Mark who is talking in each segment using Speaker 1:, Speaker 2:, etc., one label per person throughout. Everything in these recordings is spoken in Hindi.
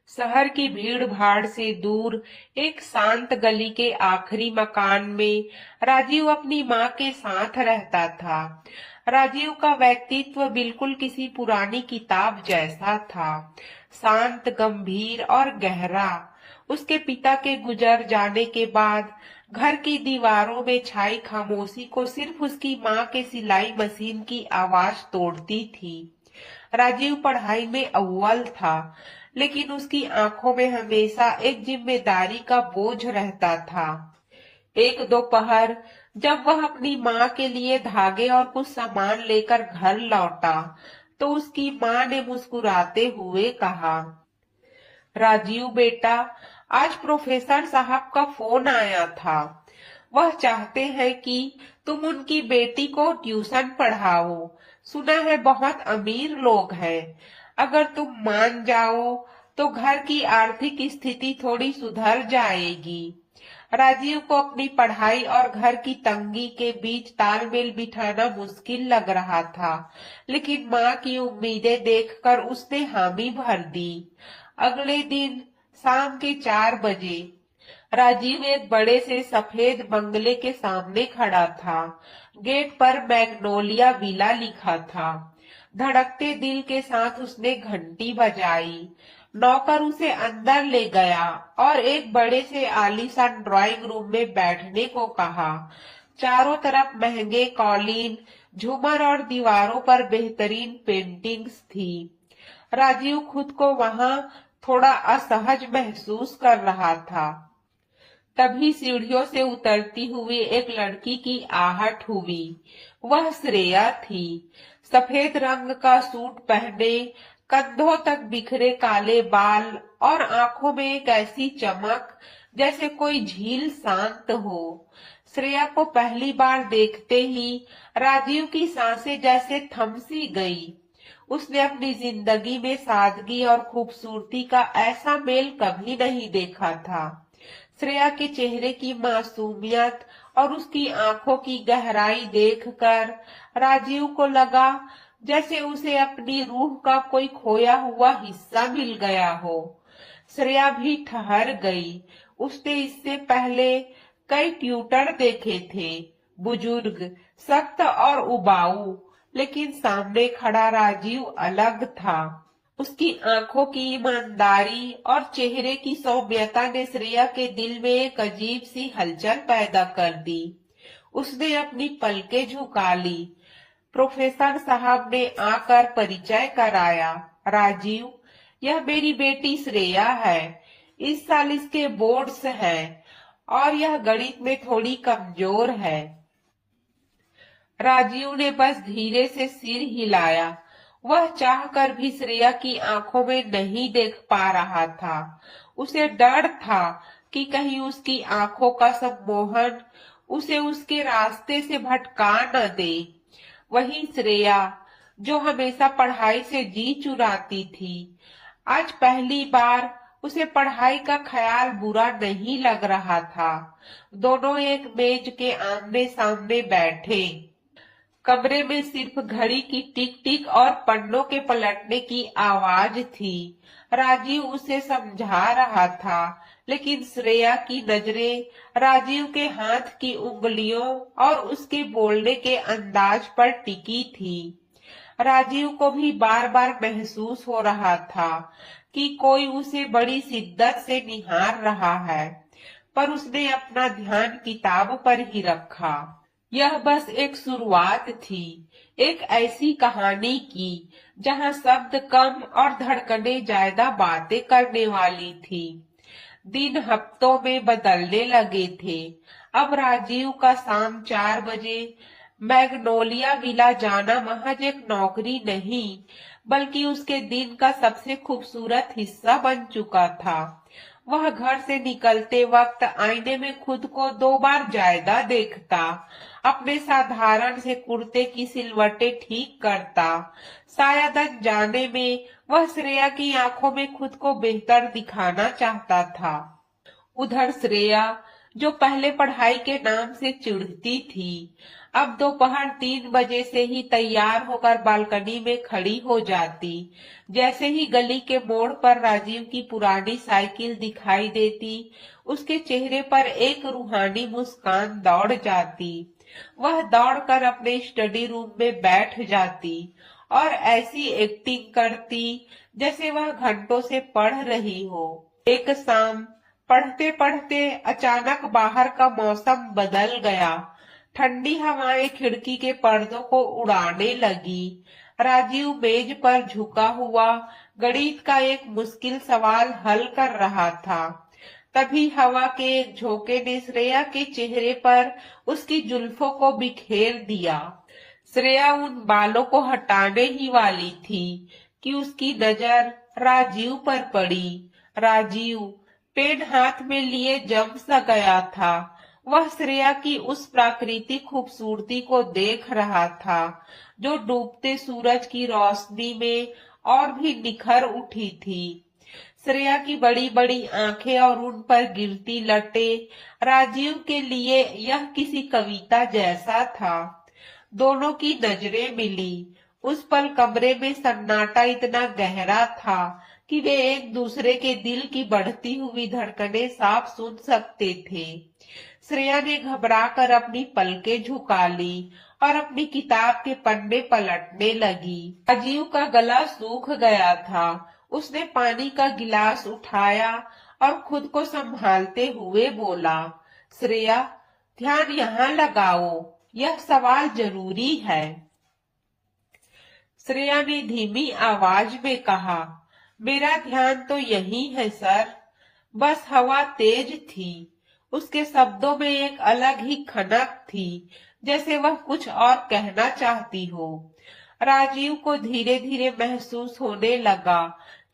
Speaker 1: शहर की भीड़ भाड़ से दूर एक शांत गली के आखिरी मकान में राजीव अपनी माँ के साथ रहता था। राजीव का व्यक्तित्व बिल्कुल किसी पुरानी किताब जैसा था, शांत, गंभीर और गहरा। उसके पिता के गुजर जाने के बाद घर की दीवारों में छाई खामोशी को सिर्फ उसकी माँ के सिलाई मशीन की आवाज तोड़ती थी। राजीव पढ़ाई में अव्वल था, लेकिन उसकी आंखों में हमेशा एक जिम्मेदारी का बोझ रहता था। एक दोपहर जब वह अपनी माँ के लिए धागे और कुछ सामान लेकर घर लौटा, तो उसकी माँ ने मुस्कुराते हुए कहा, राजीव बेटा, आज प्रोफेसर साहब का फोन आया था। वह चाहते हैं कि तुम उनकी बेटी को ट्यूशन पढ़ाओ। सुना है बहुत अमीर लोग हैं। अगर तुम मान जाओ तो घर की आर्थिक स्थिति थोड़ी सुधर जाएगी। राजीव को अपनी पढ़ाई और घर की तंगी के बीच तालमेल बिठाना मुश्किल लग रहा था, लेकिन माँ की उम्मीदें देखकर उसने हामी भर दी। अगले दिन शाम के 4 बजे राजीव एक बड़े से सफेद बंगले के सामने खड़ा था। गेट पर मैग्नोलिया विला लिखा था। धड़कते दिल के साथ उसने घंटी बजाई। नौकर उसे अंदर ले गया और एक बड़े से आलीशान ड्राइंग रूम में बैठने को कहा। चारों तरफ महंगे कॉलिन, झूमर और दीवारों पर बेहतरीन पेंटिंग्स थी। राजीव खुद को वहां थोड़ा असहज महसूस कर रहा था। तभी सीढ़ियों से उतरती हुई एक लड़की की आहट हुई। वह श्रेया थी। सफेद रंग का सूट पहने, कंधों तक बिखरे काले बाल और आंखों में एक ऐसी चमक जैसे कोई झील शांत हो। श्रेया को पहली बार देखते ही राजीव की सांसें जैसे थम सी गई। उसने अपनी जिंदगी में सादगी और खूबसूरती का ऐसा मेल कभी नहीं देखा था। श्रेया के चेहरे की मासूमियत और उसकी आंखों की गहराई देखकर राजीव को लगा जैसे उसे अपनी रूह का कोई खोया हुआ हिस्सा मिल गया हो। श्रेया भी ठहर गई। उसने इससे पहले कई ट्यूटर देखे थे, बुजुर्ग, सख्त और उबाऊ, लेकिन सामने खड़ा राजीव अलग था। उसकी आंखों की ईमानदारी और चेहरे की सौम्यता ने श्रेया के दिल में एक अजीब सी हलचल पैदा कर दी। उसने अपनी पलकें झुका ली। प्रोफेसर साहब ने आकर परिचय कराया। राजीव, यह मेरी बेटी श्रेया है। इस साल इसके बोर्ड्स हैं और यह गणित में थोड़ी कमजोर है। राजीव ने बस धीरे से सिर हिलाया। वह चाहकर भी श्रेया की आंखों में नहीं देख पा रहा था। उसे डर था कि कहीं उसकी आंखों का सम्मोहन उसे उसके रास्ते से भटका न दे। वही श्रेया जो हमेशा पढ़ाई से जी चुराती थी, आज पहली बार उसे पढ़ाई का ख्याल बुरा नहीं लग रहा था। दोनों एक मेज के आमने सामने बैठे। कमरे में सिर्फ घड़ी की टिक टिक और पन्नों के पलटने की आवाज थी। राजीव उसे समझा रहा था, लेकिन श्रेया की नजरें राजीव के हाथ की उंगलियों और उसके बोलने के अंदाज पर टिकी थी। राजीव को भी बार बार महसूस हो रहा था कि कोई उसे बड़ी शिद्दत से निहार रहा है, पर उसने अपना ध्यान किताब पर ही रखा। यह बस एक शुरुआत थी, एक ऐसी कहानी की जहां शब्द कम और धड़कने ज्यादा बातें करने वाली थी। दिन हफ्तों में बदलने लगे थे। अब राजीव का शाम 4 बजे मैग्नोलिया विला जाना महज एक नौकरी नहीं, बल्कि उसके दिन का सबसे खूबसूरत हिस्सा बन चुका था। वह घर से निकलते वक्त आईने में खुद को 2 बार ज्यादा देखता, अपने साधारण से कुर्ते की सिलवटें ठीक करता। शायद अनजाने में वह श्रेया की आंखों में खुद को बेहतर दिखाना चाहता था। उधर श्रेया, जो पहले पढ़ाई के नाम से चिढ़ती थी, अब दोपहर 3 बजे से ही तैयार होकर बालकनी में खड़ी हो जाती। जैसे ही गली के मोड़ पर राजीव की पुरानी साइकिल दिखाई देती, उसके चेहरे पर एक रूहानी मुस्कान दौड़ जाती। वह दौड़कर अपने स्टडी रूम में बैठ जाती और ऐसी एक्टिंग करती जैसे वह घंटों से पढ़ रही हो। एक शाम पढ़ते पढ़ते अचानक बाहर का मौसम बदल गया। ठंडी हवाएं खिड़की के पर्दों को उड़ाने लगी। राजीव मेज पर झुका हुआ गणित का एक मुश्किल सवाल हल कर रहा था। तभी हवा के एक झोंके ने श्रेया के चेहरे पर उसकी जुल्फों को बिखेर दिया। श्रेया उन बालों को हटाने ही वाली थी कि उसकी नजर राजीव पर पड़ी। राजीव पेन हाथ में लिए जम सा गया था। वह श्रेया की उस प्राकृतिक खूबसूरती को देख रहा था जो डूबते सूरज की रोशनी में और भी निखर उठी थी। श्रेया की बड़ी बड़ी आंखें और उन पर गिरती लटें राजीव के लिए यह किसी कविता जैसा था। दोनों की नजरें मिली। उस पल कमरे में सन्नाटा इतना गहरा था कि वे एक दूसरे के दिल की बढ़ती हुई धड़कनें साफ सुन सकते थे। श्रेया ने घबराकर अपनी पलकें झुका ली और अपनी किताब के पन्ने पलटने लगी। राजीव का गला सूख गया था। उसने पानी का गिलास उठाया और खुद को संभालते हुए बोला, श्रेया, ध्यान यहाँ लगाओ, यह सवाल जरूरी है। श्रेया ने धीमी आवाज में कहा, मेरा ध्यान तो यही है सर। बस हवा तेज थी। उसके शब्दों में एक अलग ही खनक थी, जैसे वह कुछ और कहना चाहती हो। राजीव को धीरे धीरे महसूस होने लगा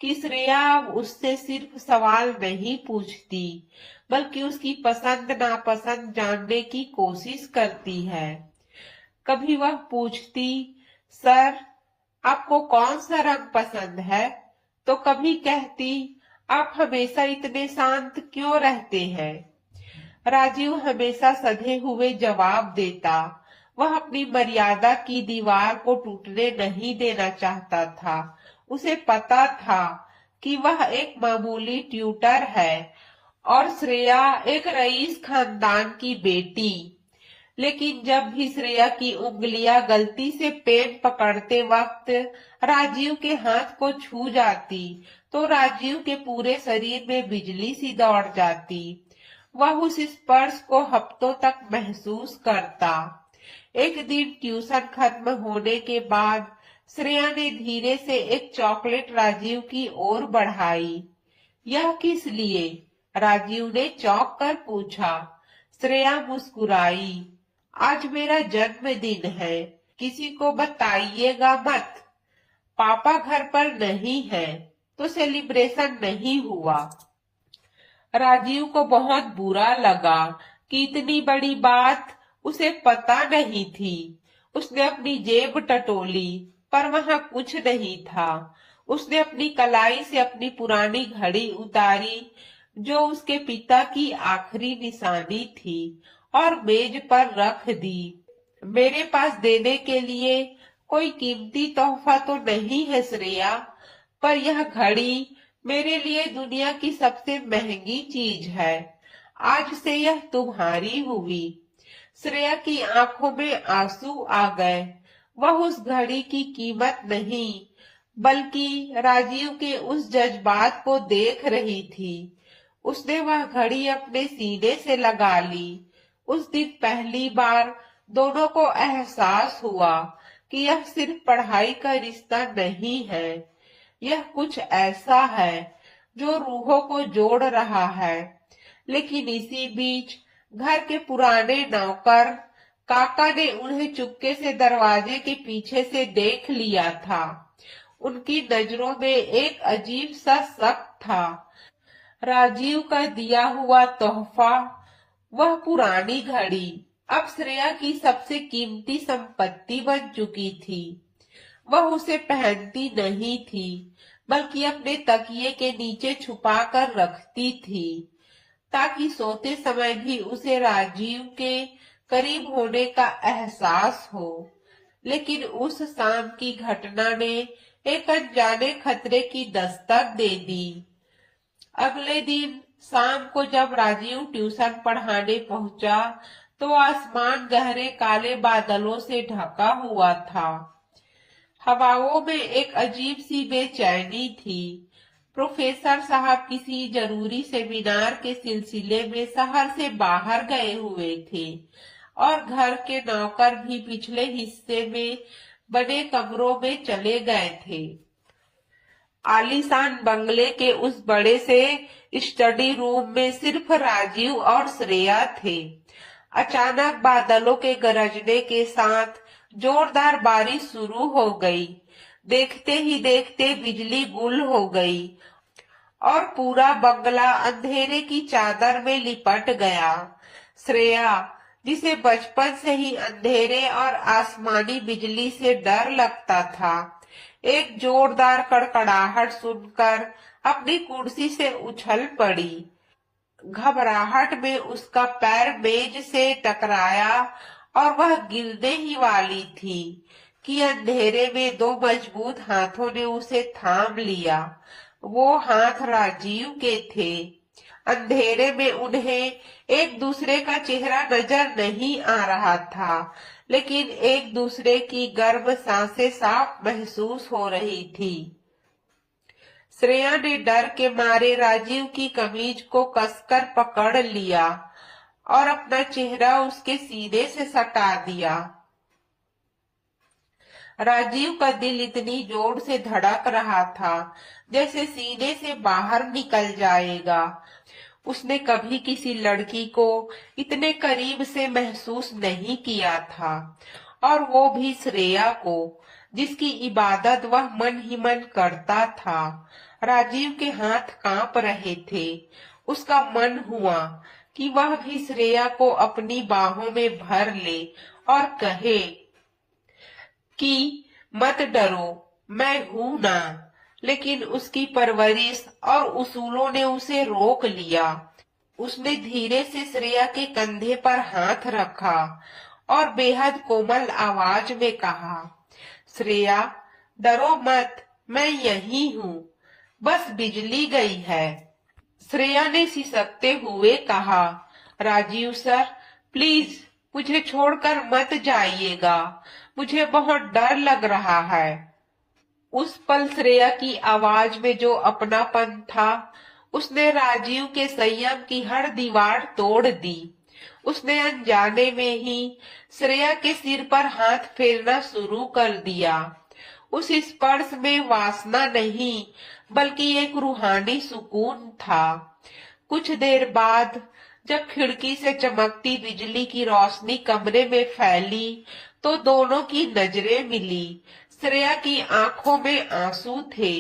Speaker 1: कि श्रेया अब उससे सिर्फ सवाल नहीं पूछती, बल्कि उसकी पसंद नापसंद जानने की कोशिश करती है। कभी वह पूछती, सर, आपको कौन सा रंग पसंद है? तो कभी कहती, आप हमेशा इतने शांत क्यों रहते हैं? राजीव हमेशा सधे हुए जवाब देता। वह अपनी मर्यादा की दीवार को टूटने नहीं देना चाहता था। उसे पता था कि वह एक मामूली ट्यूटर है और श्रेया एक रईस खानदान की बेटी। लेकिन जब भी श्रेया की उंगलियां गलती से पेन पकड़ते वक्त राजीव के हाथ को छू जाती, तो राजीव के पूरे शरीर में बिजली सी दौड़ जाती। वह उस स्पर्श को हफ्तों तक महसूस करता। एक दिन ट्यूशन खत्म होने के बाद श्रेया ने धीरे से एक चॉकलेट राजीव की ओर बढ़ाई। यह किस लिए? राजीव ने चौंक कर पूछा। श्रेया मुस्कुराई। आज मेरा जन्मदिन है, किसी को बताइएगा मत। पापा घर पर नहीं है, तो सेलिब्रेशन नहीं हुआ। राजीव को बहुत बुरा लगा कि इतनी बड़ी बात उसे पता नहीं थी। उसने अपनी जेब टटोली, पर वहां कुछ नहीं था। उसने अपनी कलाई से अपनी पुरानी घड़ी उतारी, जो उसके पिता की आखिरी निशानी थी, और मेज पर रख दी। मेरे पास देने के लिए कोई कीमती तोहफा तो नहीं है श्रेया, पर यह घड़ी मेरे लिए दुनिया की सबसे महंगी चीज है। आज से यह तुम्हारी हुई। श्रेया की आंखों में आंसू आ गए। वह उस घड़ी की कीमत नहीं, बल्कि राजीव के उस जज्बात को देख रही थी। उसने वह घड़ी अपने सीने से लगा ली। उस दिन पहली बार दोनों को एहसास हुआ कि यह सिर्फ पढ़ाई का रिश्ता नहीं है, यह कुछ ऐसा है जो रूहों को जोड़ रहा है। लेकिन इसी बीच घर के पुराने नौकर काका ने उन्हें चुपके से दरवाजे के पीछे से देख लिया था। उनकी नजरों में एक अजीब सा शक था। राजीव का दिया हुआ तोहफा, वह पुरानी घड़ी, अब श्रेया की सबसे कीमती संपत्ति बन चुकी थी। वह उसे पहनती नहीं थी, बल्कि अपने तकिए के नीचे छुपा कर रखती थी, ताकि सोते समय भी उसे राजीव के करीब होने का एहसास हो। लेकिन उस शाम की घटना ने एक अनजाने खतरे की दस्तक दे दी। अगले दिन शाम को जब राजीव ट्यूशन पढ़ाने पहुंचा तो आसमान गहरे काले बादलों से ढका हुआ था। हवाओं में एक अजीब सी बेचैनी थी। प्रोफेसर साहब किसी जरूरी सेमिनार के सिलसिले में शहर से बाहर गए हुए थे और घर के नौकर भी पिछले हिस्से में बने कमरों में चले गए थे। आलीशान बंगले के उस बड़े से स्टडी रूम में सिर्फ राजीव और श्रेया थे। अचानक बादलों के गरजने के साथ जोरदार बारिश शुरू हो गई। देखते ही देखते बिजली गुल हो गई और पूरा बंगला अंधेरे की चादर में लिपट गया। श्रेया, जिसे बचपन से ही अंधेरे और आसमानी बिजली से डर लगता था, एक जोरदार कड़कड़ाहट सुनकर अपनी कुर्सी से उछल पड़ी। घबराहट में उसका पैर मेज से टकराया और वह गिरने ही वाली थी कि अंधेरे में दो मजबूत हाथों ने उसे थाम लिया। वो हाथ राजीव के थे। अंधेरे में उन्हें एक दूसरे का चेहरा नजर नहीं आ रहा था, लेकिन एक दूसरे की गर्म सांसें साफ महसूस हो रही थी। श्रेया ने डर के मारे राजीव की कमीज को कसकर पकड़ लिया और अपना चेहरा उसके सीने से सटा दिया। राजीव का दिल इतनी जोर से धड़क रहा था जैसे सीने से बाहर निकल जाएगा। उसने कभी किसी लड़की को इतने करीब से महसूस नहीं किया था, और वो भी श्रेया को, जिसकी इबादत वह मन ही मन करता था। राजीव के हाथ कांप रहे थे। उसका मन हुआ कि वह भी श्रेया को अपनी बाहों में भर ले और कहे कि मत डरो, मैं हूं ना। लेकिन उसकी परवरिश और उसूलों ने उसे रोक लिया। उसने धीरे से श्रेया के कंधे पर हाथ रखा और बेहद कोमल आवाज में कहा, श्रेया, डरो मत, मैं यही हूँ, बस बिजली गई है। श्रेया ने सिसकते हुए कहा, राजीव सर, प्लीज मुझे छोड़कर मत जाइएगा, मुझे बहुत डर लग रहा है। उस पल श्रेया की आवाज में जो अपनापन था, उसने राजीव के संयम की हर दीवार तोड़ दी। उसने अनजाने में ही श्रेया के सिर पर हाथ फेरना शुरू कर दिया। उस स्पर्श में वासना नहीं, बल्कि एक रूहानी सुकून था। कुछ देर बाद जब खिड़की से चमकती बिजली की रोशनी कमरे में फैली तो दोनों की नजरें मिली। श्रेया की आंखों में आंसू थे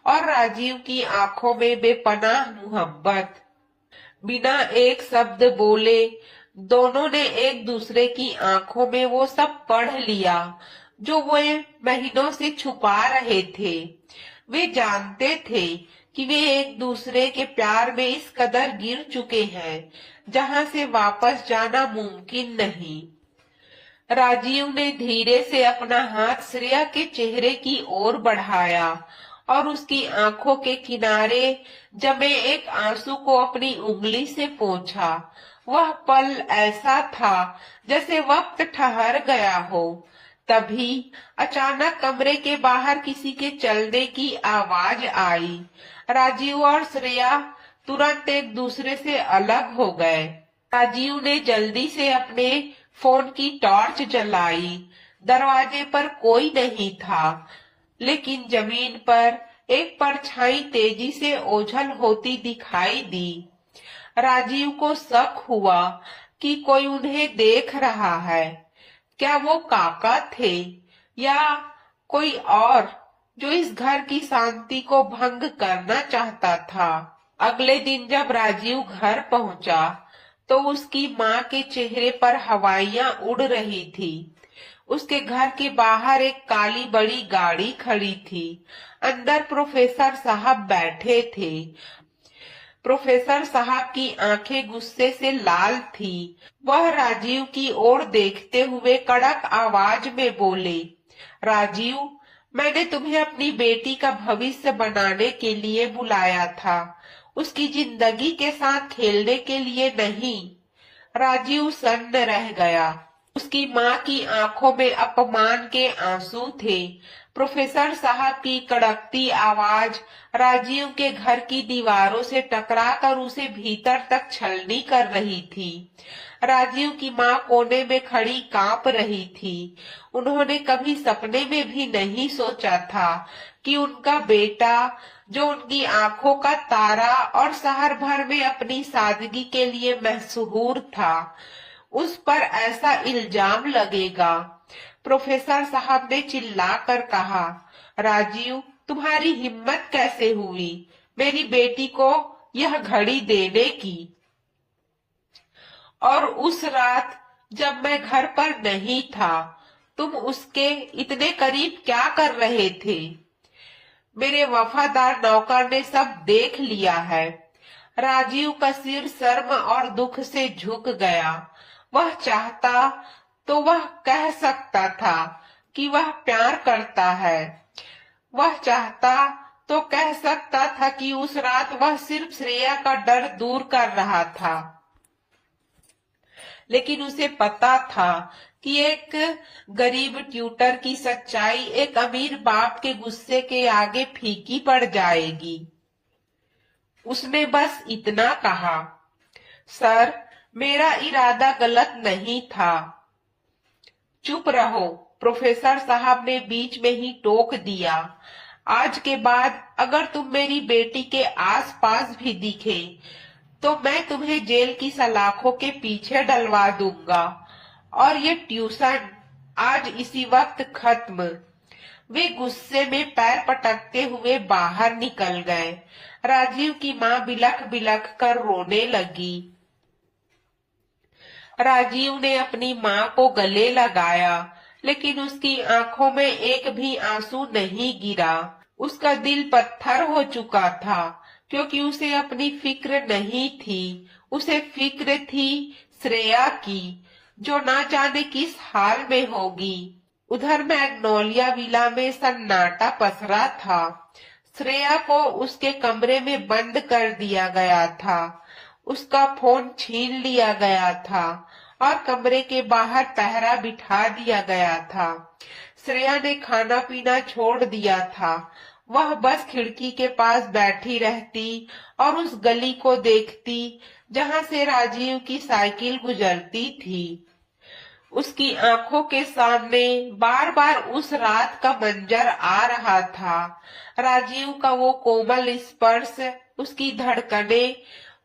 Speaker 1: और राजीव की आंखों में बेपनाह मोहब्बत। बिना एक शब्द बोले दोनों ने एक दूसरे की आंखों में वो सब पढ़ लिया जो वे महीनों से छुपा रहे थे। वे जानते थे कि वे एक दूसरे के प्यार में इस कदर गिर चुके हैं जहां से वापस जाना मुमकिन नहीं। राजीव ने धीरे से अपना हाथ श्रेया के चेहरे की ओर बढ़ाया और उसकी आंखों के किनारे जमे एक आंसू को अपनी उंगली से पोंछा। वह पल ऐसा था जैसे वक्त ठहर गया हो। तभी अचानक कमरे के बाहर किसी के चलने की आवाज आई। राजीव और श्रेया तुरंत एक दूसरे से अलग हो गए। राजीव ने जल्दी से अपने फोन की टॉर्च जलाई। दरवाजे पर कोई नहीं था, लेकिन जमीन पर एक परछाई तेजी से ओझल होती दिखाई दी। राजीव को शक हुआ कि कोई उन्हें देख रहा है। क्या वो काका थे या कोई और जो इस घर की शांति को भंग करना चाहता था? अगले दिन जब राजीव घर पहुंचा तो उसकी माँ के चेहरे पर हवाइयां उड़ रही थी। उसके घर के बाहर एक काली बड़ी गाड़ी खड़ी थी। अंदर प्रोफेसर साहब बैठे थे। प्रोफेसर साहब की आंखें गुस्से से लाल थी। वह राजीव की ओर देखते हुए कड़क आवाज में बोले, राजीव, मैंने तुम्हें अपनी बेटी का भविष्य बनाने के लिए बुलाया था, उसकी जिंदगी के साथ खेलने के लिए नहीं। राजीव सन्न रह गया। उसकी माँ की आंखों में अपमान के आंसू थे। प्रोफेसर साहब की कड़कती आवाज राजीव के घर की दीवारों से टकराकर उसे भीतर तक छलनी कर रही थी। राजीव की माँ कोने में खड़ी कांप रही थी। उन्होंने कभी सपने में भी नहीं सोचा था कि उनका बेटा, जो उनकी आंखों का तारा और शहर भर में अपनी सादगी के लिए मशहूर था, उस पर ऐसा इल्जाम लगेगा। प्रोफेसर साहब ने चिल्लाकर कहा, राजीव, तुम्हारी हिम्मत कैसे हुई मेरी बेटी को यह घड़ी देने की? और उस रात जब मैं घर पर नहीं था, तुम उसके इतने करीब क्या कर रहे थे? मेरे वफादार नौकर ने सब देख लिया है। राजीव का सिर शर्म और दुख से झुक गया। वह चाहता तो वह कह सकता था कि वह प्यार करता है। वह चाहता तो कह सकता था कि उस रात वह सिर्फ श्रेया का डर दूर कर रहा था। लेकिन उसे पता था कि एक गरीब ट्यूटर की सच्चाई एक अमीर बाप के गुस्से के आगे फीकी पड़ जाएगी। उसने बस इतना कहा, सर, मेरा इरादा गलत नहीं था। चुप रहो, प्रोफेसर साहब ने बीच में ही टोक दिया। आज के बाद अगर तुम मेरी बेटी के आसपास भी दिखे तो मैं तुम्हें जेल की सलाखों के पीछे डलवा दूंगा। और ये ट्यूशन आज इसी वक्त खत्म। वे गुस्से में पैर पटकते हुए बाहर निकल गए। राजीव की माँ बिलख बिलख कर रोने लगी। राजीव ने अपनी माँ को गले लगाया, लेकिन उसकी आंखों में एक भी आंसू नहीं गिरा। उसका दिल पत्थर हो चुका था, क्योंकि उसे अपनी फिक्र नहीं थी। उसे फिक्र थी श्रेया की, जो ना जाने किस हाल में होगी। उधर मैग्नोलिया विला में सन्नाटा पसरा था। श्रेया को उसके कमरे में बंद कर दिया गया था। उसका फोन छीन लिया गया था और कमरे के बाहर पहरा बिठा दिया गया था। श्रेया ने खाना पीना छोड़ दिया था। वह बस खिड़की के पास बैठी रहती और उस गली को देखती जहां से राजीव की साइकिल गुजरती थी। उसकी आंखों के सामने बार बार उस रात का मंजर आ रहा था। राजीव का वो कोमल स्पर्श, उसकी धड़कने।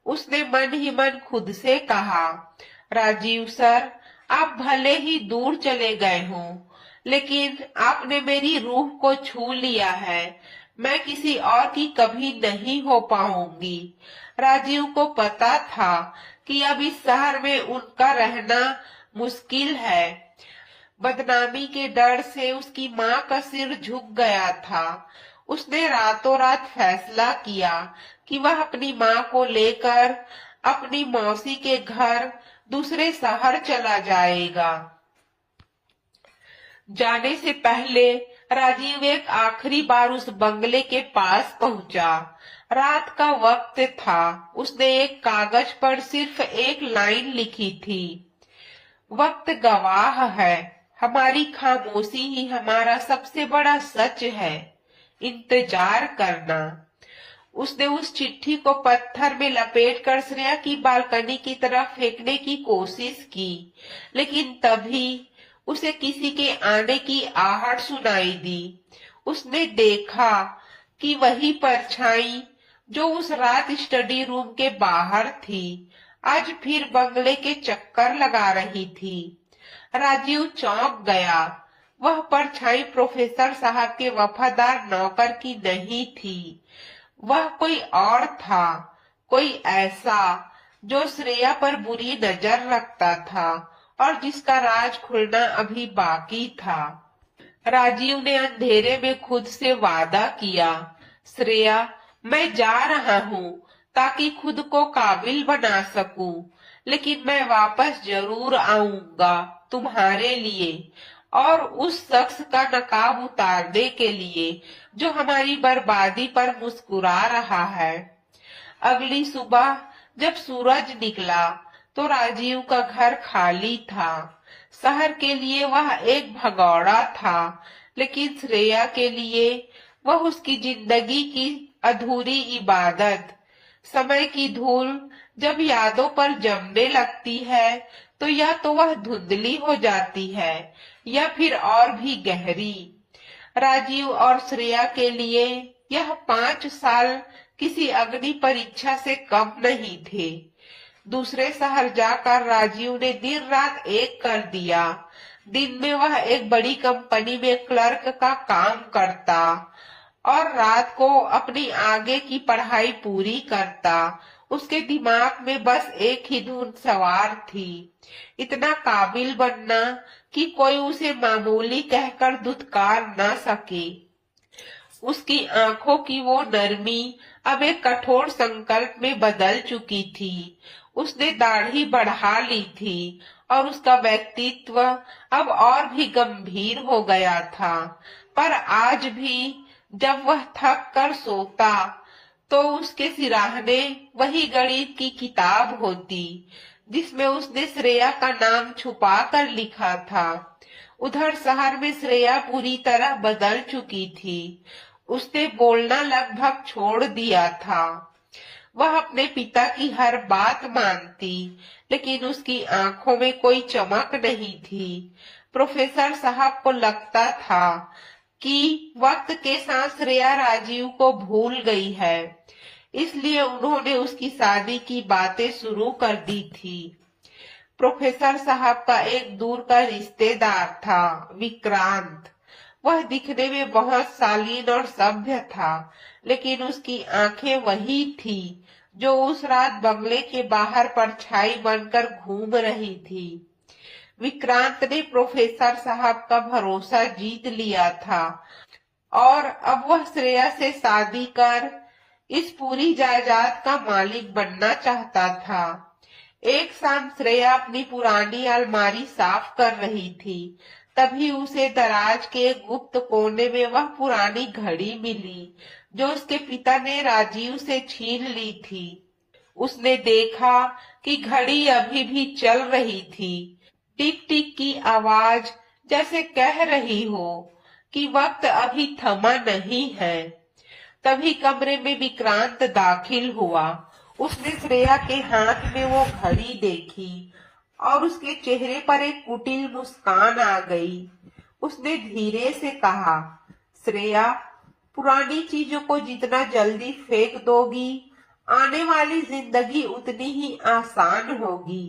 Speaker 1: उसने मन ही मन खुद से कहा, राजीव सर, आप भले ही दूर चले गए हों, लेकिन आपने मेरी रूह को छू लिया है। मैं किसी और की कभी नहीं हो पाऊंगी। राजीव को पता था कि अब इस शहर में उनका रहना मुश्किल है। बदनामी के डर से उसकी माँ का सिर झुक गया था। उसने रातों रात फैसला किया कि वह अपनी माँ को लेकर अपनी मौसी के घर दूसरे शहर चला जाएगा। जाने से पहले राजीव एक आखिरी बार उस बंगले के पास पहुंचा। रात का वक्त था। उसने एक कागज पर सिर्फ एक लाइन लिखी थी, वक्त गवाह है, हमारी खामोशी ही हमारा सबसे बड़ा सच है, इंतजार करना। उसने उस चिट्ठी को पत्थर में लपेटकर श्रेया की बालकनी की तरफ फेंकने की कोशिश की, लेकिन तभी उसे किसी के आने की आहट सुनाई दी। उसने देखा कि वही परछाई जो उस रात स्टडी रूम के बाहर थी, आज फिर बंगले के चक्कर लगा रही थी। राजीव चौंक गया। वह परछाई प्रोफेसर साहब के वफादार नौकर की नहीं थी। वह कोई और था, कोई ऐसा जो श्रेया पर बुरी नजर रखता था और जिसका राज खुलना अभी बाकी था। राजीव ने अंधेरे में खुद से वादा किया, श्रेया, मैं जा रहा हूँ, ताकि खुद को काबिल बना सकूं। लेकिन मैं वापस जरूर आऊंगा तुम्हारे लिए और उस शख्स का नकाब उतारने के लिए जो हमारी बर्बादी पर मुस्कुरा रहा है। अगली सुबह जब सूरज निकला तो राजीव का घर खाली था। शहर के लिए वह एक भगौड़ा था, लेकिन श्रेया के लिए वह उसकी जिंदगी की अधूरी इबादत। समय की धूल जब यादों पर जमने लगती है तो या तो वह धुंधली हो जाती है या फिर और भी गहरी। राजीव और श्रेया के लिए यह 5 साल किसी अग्नि परीक्षा से कम नहीं थे। दूसरे शहर जाकर राजीव ने दिन रात एक कर दिया। दिन में वह एक बड़ी कंपनी में क्लर्क का काम करता और रात को अपनी आगे की पढ़ाई पूरी करता। उसके दिमाग में बस एक ही धुन सवार थी, इतना काबिल बनना कि कोई उसे मामूली कहकर दुत्कार न सके। उसकी आंखों की वो नरमी अब एक कठोर संकल्प में बदल चुकी थी। उसने दाढ़ी बढ़ा ली थी और उसका व्यक्तित्व अब और भी गंभीर हो गया था। पर आज भी जब वह थक कर सोता तो उसके सिराहने वही गणित की किताब होती जिसमें उसने श्रेया का नाम छुपा कर लिखा था। उधर शहर में श्रेया पूरी तरह बदल चुकी थी। उसने बोलना लगभग छोड़ दिया था। वह अपने पिता की हर बात मानती, लेकिन उसकी आंखों में कोई चमक नहीं थी। प्रोफेसर साहब को लगता था कि वक्त के साथ श्रेया राजीव को भूल गई है, इसलिए उन्होंने उसकी शादी की बातें शुरू कर दी थी। प्रोफेसर साहब का एक दूर का रिश्तेदार था, विक्रांत। वह दिखने में बहुत शालीन और सभ्य था, लेकिन उसकी आंखें वही थी जो उस रात बंगले के बाहर परछाई बनकर घूम रही थी। विक्रांत ने प्रोफेसर साहब का भरोसा जीत लिया था और अब वह श्रेया से शादी कर इस पूरी जायदाद का मालिक बनना चाहता था। एक शाम श्रेया अपनी पुरानी अलमारी साफ कर रही थी, तभी उसे दराज के गुप्त कोने में वह पुरानी घड़ी मिली जो उसके पिता ने राजीव से छीन ली थी। उसने देखा कि घड़ी अभी भी चल रही थी, टिक टिक की आवाज जैसे कह रही हो कि वक्त अभी थमा नहीं है। तभी कमरे में विक्रांत दाखिल हुआ। उसने श्रेया के हाथ में वो घड़ी देखी और उसके चेहरे पर एक कुटिल मुस्कान आ गई। उसने धीरे से कहा, श्रेया, पुरानी चीजों को जितना जल्दी फेंक दोगी, आने वाली जिंदगी उतनी ही आसान होगी।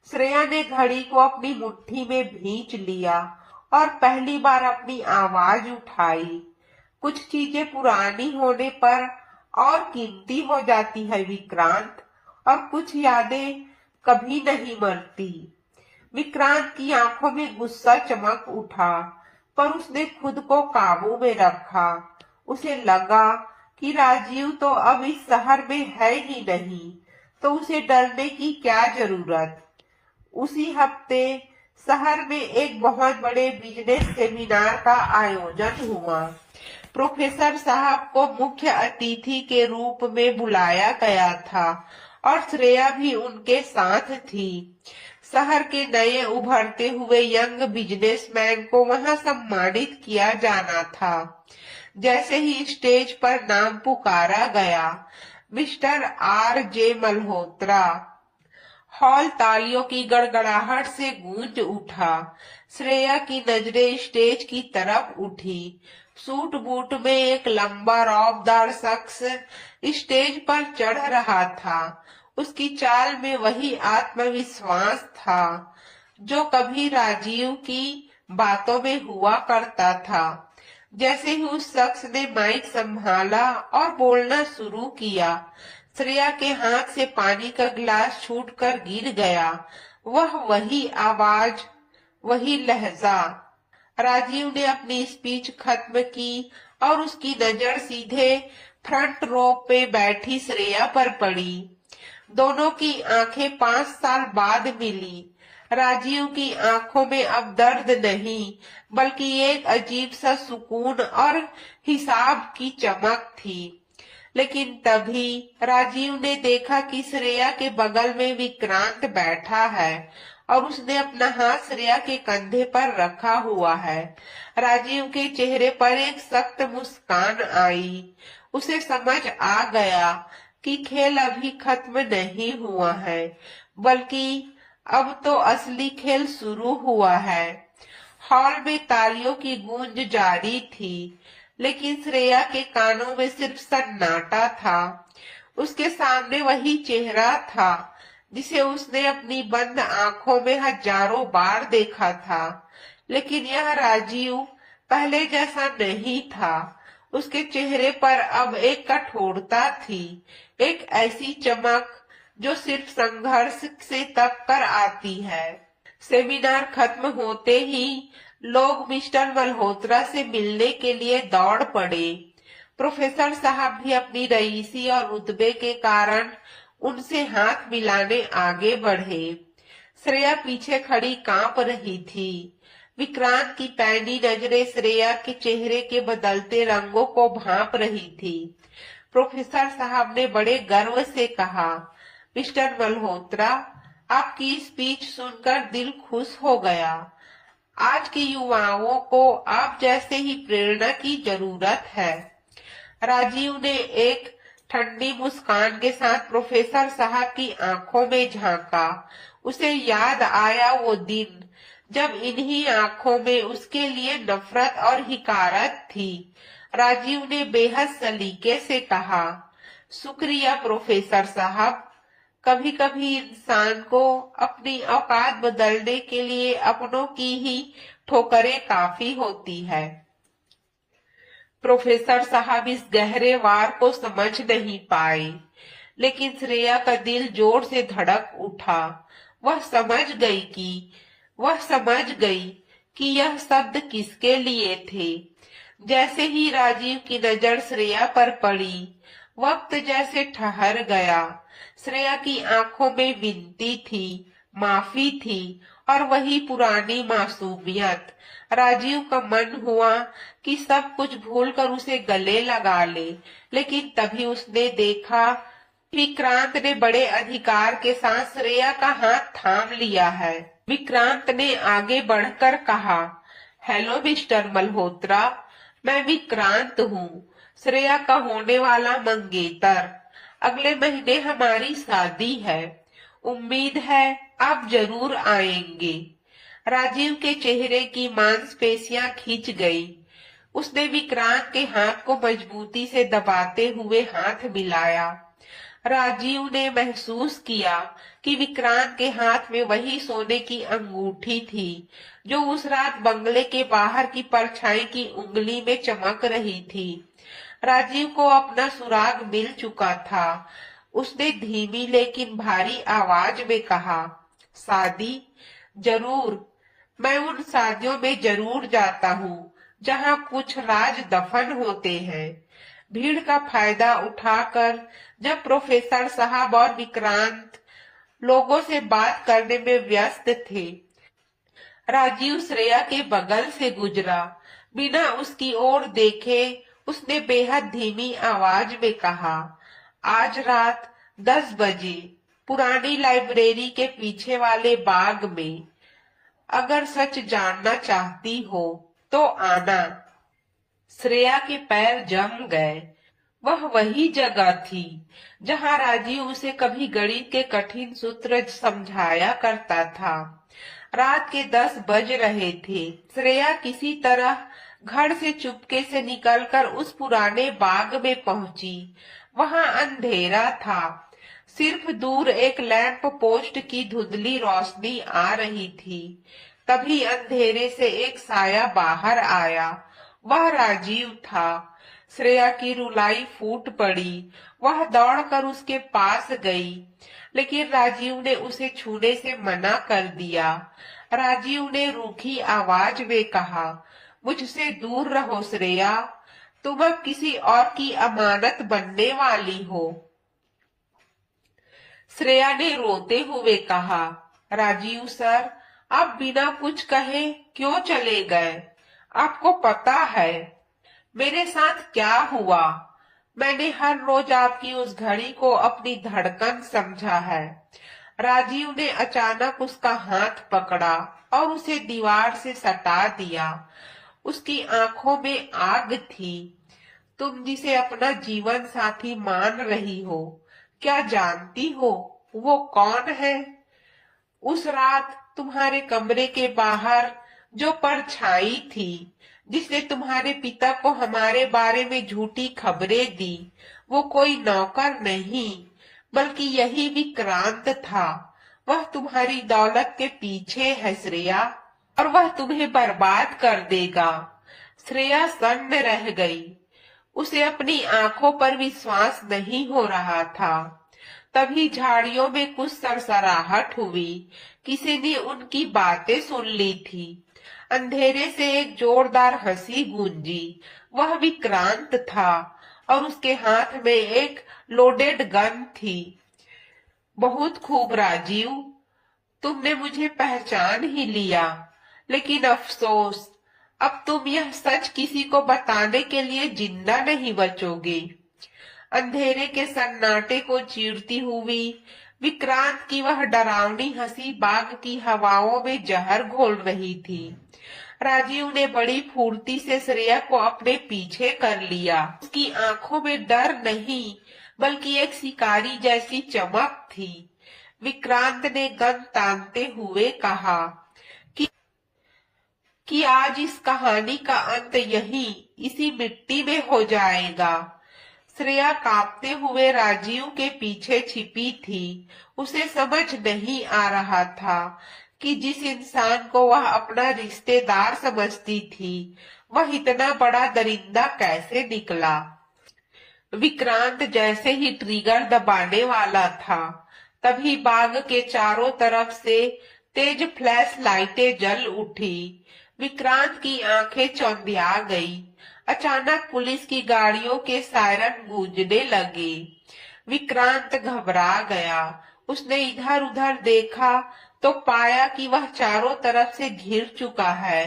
Speaker 1: श्रेया ने घड़ी को अपनी मुट्ठी में भींच लिया और पहली बार अपनी आवाज उठाई। कुछ चीजें पुरानी होने पर और कीमती हो जाती है विक्रांत, और कुछ यादें कभी नहीं मरती। विक्रांत की आंखों में गुस्सा चमक उठा, पर उसने खुद को काबू में रखा। उसे लगा कि राजीव तो अब इस शहर में है ही नहीं, तो उसे डरने की क्या जरूरत। उसी हफ्ते शहर में एक बहुत बड़े बिजनेस सेमिनार का आयोजन हुआ। प्रोफेसर साहब को मुख्य अतिथि के रूप में बुलाया गया था और श्रेया भी उनके साथ थी। शहर के नए उभरते हुए यंग बिजनेसमैन को वहां सम्मानित किया जाना था। जैसे ही स्टेज पर नाम पुकारा गया, मिस्टर R.J. मल्होत्रा, हॉल तालियों की गड़गड़ाहट से गूंज उठा। श्रेया की नजरें स्टेज की तरफ उठी। सूट बूट में एक लंबा रौबदार शख्स स्टेज पर चढ़ रहा था। उसकी चाल में वही आत्मविश्वास था जो कभी राजीव की बातों में हुआ करता था। जैसे ही उस शख्स ने माइक संभाला और बोलना शुरू किया, श्रेया के हाथ से पानी का गिलास छूटकर गिर गया। वह वही आवाज, वही लहजा। राजीव ने अपनी स्पीच खत्म की और उसकी नजर सीधे फ्रंट रो पे बैठी श्रेया पर पड़ी। दोनों की आंखें 5 साल बाद मिली। राजीव की आंखों में अब दर्द नहीं, बल्कि एक अजीब सा सुकून और हिसाब की चमक थी। लेकिन तभी राजीव ने देखा कि श्रेया के बगल में विक्रांत बैठा है और उसने अपना हाथ श्रेया के कंधे पर रखा हुआ है। राजीव के चेहरे पर एक सख्त मुस्कान आई। उसे समझ आ गया कि खेल अभी खत्म नहीं हुआ है, बल्कि अब तो असली खेल शुरू हुआ है। हॉल में तालियों की गूंज जारी थी, लेकिन श्रेया के कानों में सिर्फ सन्नाटा था। उसके सामने वही चेहरा था जिसे उसने अपनी बंद आंखों में हजारों बार देखा था। लेकिन यह राजीव पहले जैसा नहीं था। उसके चेहरे पर अब एक कठोरता थी, एक ऐसी चमक जो सिर्फ संघर्ष से तप कर आती है। सेमिनार खत्म होते ही लोग मिस्टर मल्होत्रा से मिलने के लिए दौड़ पड़े। प्रोफेसर साहब भी अपनी रईसी और रुतबे के कारण उनसे हाथ मिलाने आगे बढ़े। श्रेया पीछे खड़ी कांप रही थी। विक्रांत की पैनी नजरें श्रेया के चेहरे के बदलते रंगों को भांप रही थी। प्रोफेसर साहब ने बड़े गर्व से कहा, मिस्टर मल्होत्रा, आपकी स्पीच सुनकर दिल खुश हो गया। आज के युवाओं को आप जैसे ही प्रेरणा की जरूरत है। राजीव ने एक ठंडी मुस्कान के साथ प्रोफेसर साहब की आंखों में झांका। उसे याद आया वो दिन जब इन्हीं आंखों में उसके लिए नफरत और हिकारत थी। राजीव ने बेहद सलीके से कहा, शुक्रिया प्रोफेसर साहब। कभी कभी इंसान को अपनी औकात बदलने के लिए अपनों की ही ठोकरें काफी होती है। प्रोफेसर साहब इस गहरे वार को समझ नहीं पाए, लेकिन श्रेया का दिल जोर से धड़क उठा। वह समझ गई कि यह शब्द किसके लिए थे। जैसे ही राजीव की नजर श्रेया पर पड़ी, वक्त जैसे ठहर गया। श्रेया की आंखों में विनती थी, माफी थी और वही पुरानी मासूमियत। राजीव का मन हुआ कि सब कुछ भूलकर उसे गले लगा ले, लेकिन तभी उसने देखा विक्रांत ने बड़े अधिकार के साथ श्रेया का हाथ थाम लिया है। विक्रांत ने आगे बढ़कर कहा, हेलो मिस्टर मल्होत्रा, मैं विक्रांत हूँ, श्रेया का होने वाला मंगेतर। अगले महीने हमारी शादी है। उम्मीद है आप जरूर आएंगे। राजीव के चेहरे की मांसपेशियां खिंच गई। उसने विक्रांत के हाथ को मजबूती से दबाते हुए हाथ मिलाया। राजीव ने महसूस किया कि विक्रांत के हाथ में वही सोने की अंगूठी थी जो उस रात बंगले के बाहर की परछाई की उंगली में चमक रही थी। राजीव को अपना सुराग मिल चुका था। उसने धीमी लेकिन भारी आवाज में कहा, शादी? जरूर, मैं उन शादियों में जरूर जाता हूँ जहाँ कुछ राज दफन होते हैं। भीड़ का फायदा उठाकर जब प्रोफेसर साहब और विक्रांत लोगों से बात करने में व्यस्त थे, राजीव श्रेया के बगल से गुजरा। बिना उसकी ओर देखे उसने बेहद धीमी आवाज में कहा, आज रात 10 बजे पुरानी लाइब्रेरी के पीछे वाले बाग में। अगर सच जानना चाहती हो तो आना। श्रेया के पैर जम गए। वह वही जगह थी जहां राजीव उसे कभी गणित के कठिन सूत्र समझाया करता था। रात के 10 बज रहे थे। श्रेया किसी तरह घर से चुपके से निकलकर उस पुराने बाग में पहुंची। वहां अंधेरा था। सिर्फ दूर एक लैंप पोस्ट की धुंधली रोशनी आ रही थी। तभी अंधेरे से एक साया बाहर आया। वह राजीव था। श्रेया की रुलाई फूट पड़ी। वह दौड़कर उसके पास गई, लेकिन राजीव ने उसे छूने से मना कर दिया। राजीव ने रूखी आवाज में कहा, मुझसे दूर रहो श्रेया। तुम अब किसी और की अमानत बनने वाली हो। श्रेया ने रोते हुए कहा, राजीव सर, आप बिना कुछ कहे क्यों चले गए? आपको पता है मेरे साथ क्या हुआ? मैंने हर रोज आपकी उस घड़ी को अपनी धड़कन समझा है। राजीव ने अचानक उसका हाथ पकड़ा और उसे दीवार से सटा दिया। उसकी आंखों में आग थी। तुम जिसे अपना जीवन साथी मान रही हो, क्या जानती हो वो कौन है? उस रात तुम्हारे कमरे के बाहर जो परछाई थी, जिसने तुम्हारे पिता को हमारे बारे में झूठी खबरें दी, वो कोई नौकर नहीं, बल्कि यही विक्रांत था। वह तुम्हारी दौलत के पीछे है श्रेया, और वह तुम्हें बर्बाद कर देगा। श्रेया सन्न रह गई। उसे अपनी आंखों पर विश्वास नहीं हो रहा था। तभी झाड़ियों में कुछ सरसराहट हुई। किसी ने उनकी बातें सुन ली थी। अंधेरे से एक जोरदार हंसी गूंजी। वह विक्रांत था और उसके हाथ में एक लोडेड गन थी। बहुत खूब राजीव, तुमने मुझे पहचान ही लिया, लेकिन अफसोस, अब तुम यह सच किसी को बताने के लिए जिंदा नहीं बचोगे। अंधेरे के सन्नाटे को चीरती हुई विक्रांत की वह डरावनी हंसी बाग की हवाओं में जहर घोल रही थी। राजीव ने बड़ी फुर्ती से श्रेया को अपने पीछे कर लिया। उसकी आंखों में डर नहीं, बल्कि एक शिकारी जैसी चमक थी। विक्रांत ने गन तानते हुए कहा कि आज इस कहानी का अंत यही इसी मिट्टी में हो जाएगा। श्रेया कांपते हुए राजीव के पीछे छिपी थी। उसे समझ नहीं आ रहा था कि जिस इंसान को वह अपना रिश्तेदार समझती थी, वह इतना बड़ा दरिंदा कैसे निकला। विक्रांत जैसे ही ट्रिगर दबाने वाला था, तभी बाग के चारों तरफ से तेज फ्लैश लाइटें जल उठी। विक्रांत की आंखें चौंधिया गई। अचानक पुलिस की गाड़ियों के सायरन गूंजने लगे। विक्रांत घबरा गया। उसने इधर उधर देखा तो पाया कि वह चारों तरफ से घिर चुका है।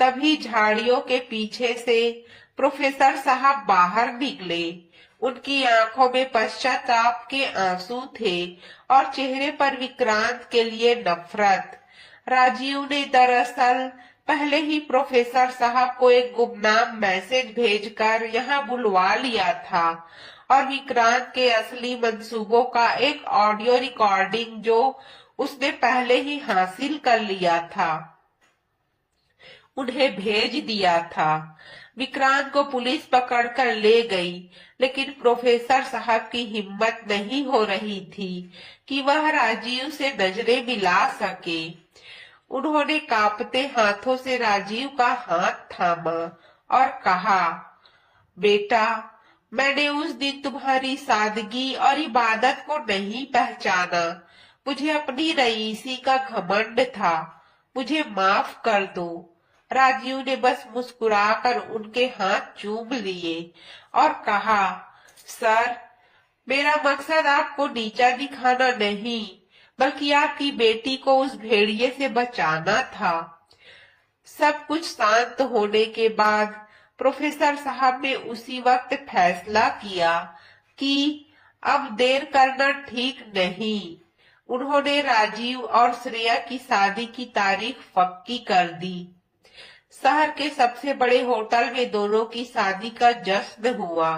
Speaker 1: तभी झाड़ियों के पीछे से प्रोफेसर साहब बाहर निकले। उनकी आंखों में पश्चाताप के आंसू थे और चेहरे पर विक्रांत के लिए नफरत। राजीव ने दरअसल पहले ही प्रोफेसर साहब को एक गुमनाम मैसेज भेजकर यहाँ बुलवा लिया था और विक्रांत के असली मंसूबों का एक ऑडियो रिकॉर्डिंग जो उसने पहले ही हासिल कर लिया था, उन्हें भेज दिया था। विक्रांत को पुलिस पकड़कर ले गई, लेकिन प्रोफेसर साहब की हिम्मत नहीं हो रही थी कि वह राजीव से नजरें मिला सके। उन्होंने कांपते हाथों से राजीव का हाथ थामा और कहा, बेटा, मैंने उस दिन तुम्हारी सादगी और इबादत को नहीं पहचाना। मुझे अपनी रईसी का घमंड था। मुझे माफ कर दो। राजीव ने बस मुस्कुराकर उनके हाथ चूम लिए और कहा, सर, मेरा मकसद आपको नीचा दिखाना नहीं, बल्कि आपकी बेटी को उस भेड़िए से बचाना था। सब कुछ शांत होने के बाद प्रोफेसर साहब ने उसी वक्त फैसला किया कि अब देर करना ठीक नहीं। उन्होंने राजीव और श्रेया की शादी की तारीख पक्की कर दी। शहर के सबसे बड़े होटल में दोनों की शादी का जश्न हुआ।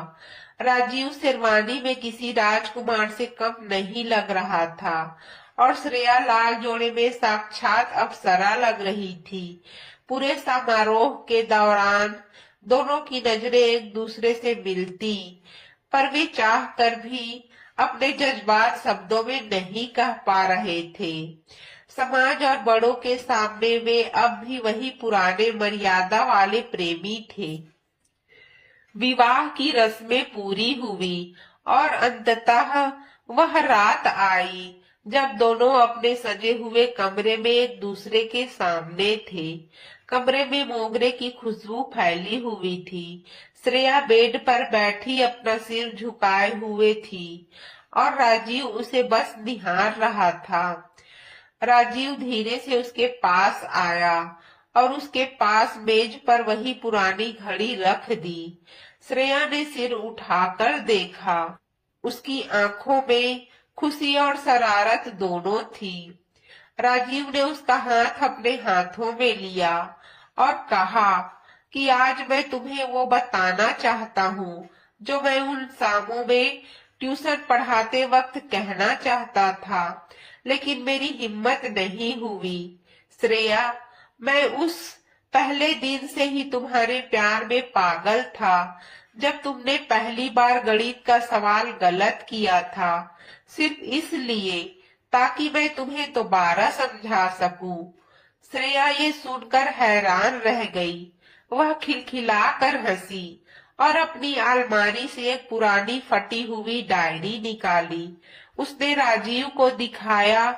Speaker 1: राजीव शेरवानी में किसी राजकुमार से कम नहीं लग रहा था और श्रेया लाल जोड़े में साक्षात अप्सरा लग रही थी। पूरे समारोह के दौरान दोनों की नजरें एक दूसरे से मिलती, पर वे चाह कर भी अपने जज्बात शब्दों में नहीं कह पा रहे थे। समाज और बड़ों के सामने वे अब भी वही पुराने मर्यादा वाले प्रेमी थे। विवाह की रस्में पूरी हुई और अंततः वह रात आई जब दोनों अपने सजे हुए कमरे में एक दूसरे के सामने थे। कमरे में मोगरे की खुशबू फैली हुई थी। श्रेया बेड पर बैठी अपना सिर झुकाए हुए थी और राजीव उसे बस निहार रहा था। राजीव धीरे से उसके पास आया और उसके पास मेज पर वही पुरानी घड़ी रख दी। श्रेया ने सिर उठाकर देखा। उसकी आंखों में खुशी और शरारत दोनों थी। राजीव ने उसका हाथ अपने हाथों में लिया और कहा कि आज मैं तुम्हें वो बताना चाहता हूँ जो मैं उन शामों में ट्यूशन पढ़ाते वक्त कहना चाहता था, लेकिन मेरी हिम्मत नहीं हुई। श्रेया, मैं उस पहले दिन से ही तुम्हारे प्यार में पागल था जब तुमने पहली बार गणित का सवाल गलत किया था, सिर्फ इसलिए ताकि मैं तुम्हें दोबारा समझा सकूं। श्रेया ये सुनकर हैरान रह गई। वह खिलखिलाकर हंसी और अपनी अलमारी से एक पुरानी फटी हुई डायरी निकाली। उसने राजीव को दिखाया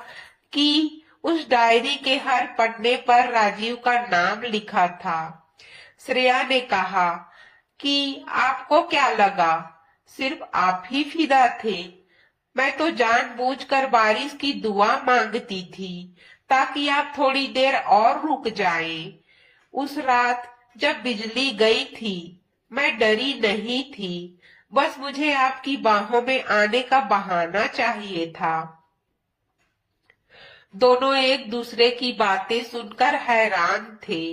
Speaker 1: कि उस डायरी के हर पन्ने पर राजीव का नाम लिखा था। श्रेया ने कहा कि आपको क्या लगा, सिर्फ आप ही फिदा थे? मैं तो जानबूझकर बारिश की दुआ मांगती थी ताकि आप थोड़ी देर और रुक जाएं। उस रात जब बिजली गई थी मैं डरी नहीं थी, बस मुझे आपकी बाहों में आने का बहाना चाहिए था। दोनों एक दूसरे की बातें सुनकर हैरान थे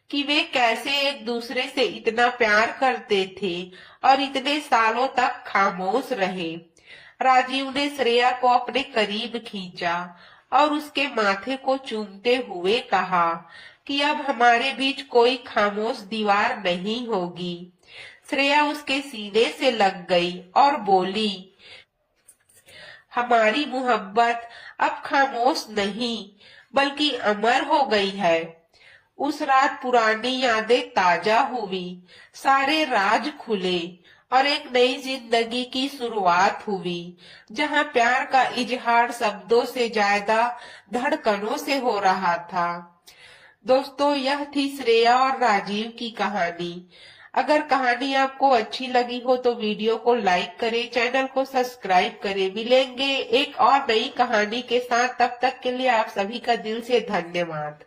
Speaker 1: कि वे कैसे एक दूसरे से इतना प्यार करते थे और इतने सालों तक खामोश रहे। राजीव ने श्रेया को अपने करीब खींचा और उसके माथे को चूमते हुए कहा कि अब हमारे बीच कोई खामोश दीवार नहीं होगी। श्रेया उसके सीने से लग गई और बोली, हमारी मोहब्बत अब खामोश नहीं बल्कि अमर हो गई है। उस रात पुरानी यादें ताजा हुई, सारे राज खुले और एक नई जिंदगी की शुरुआत हुई जहां प्यार का इजहार शब्दों से ज्यादा धड़कनों से हो रहा था। दोस्तों, यह थी श्रेया और राजीव की कहानी। अगर कहानी आपको अच्छी लगी हो तो वीडियो को लाइक करें, चैनल को सब्सक्राइब करें। मिलेंगे एक और नई कहानी के साथ, तब तक के लिए आप सभी का दिल से धन्यवाद।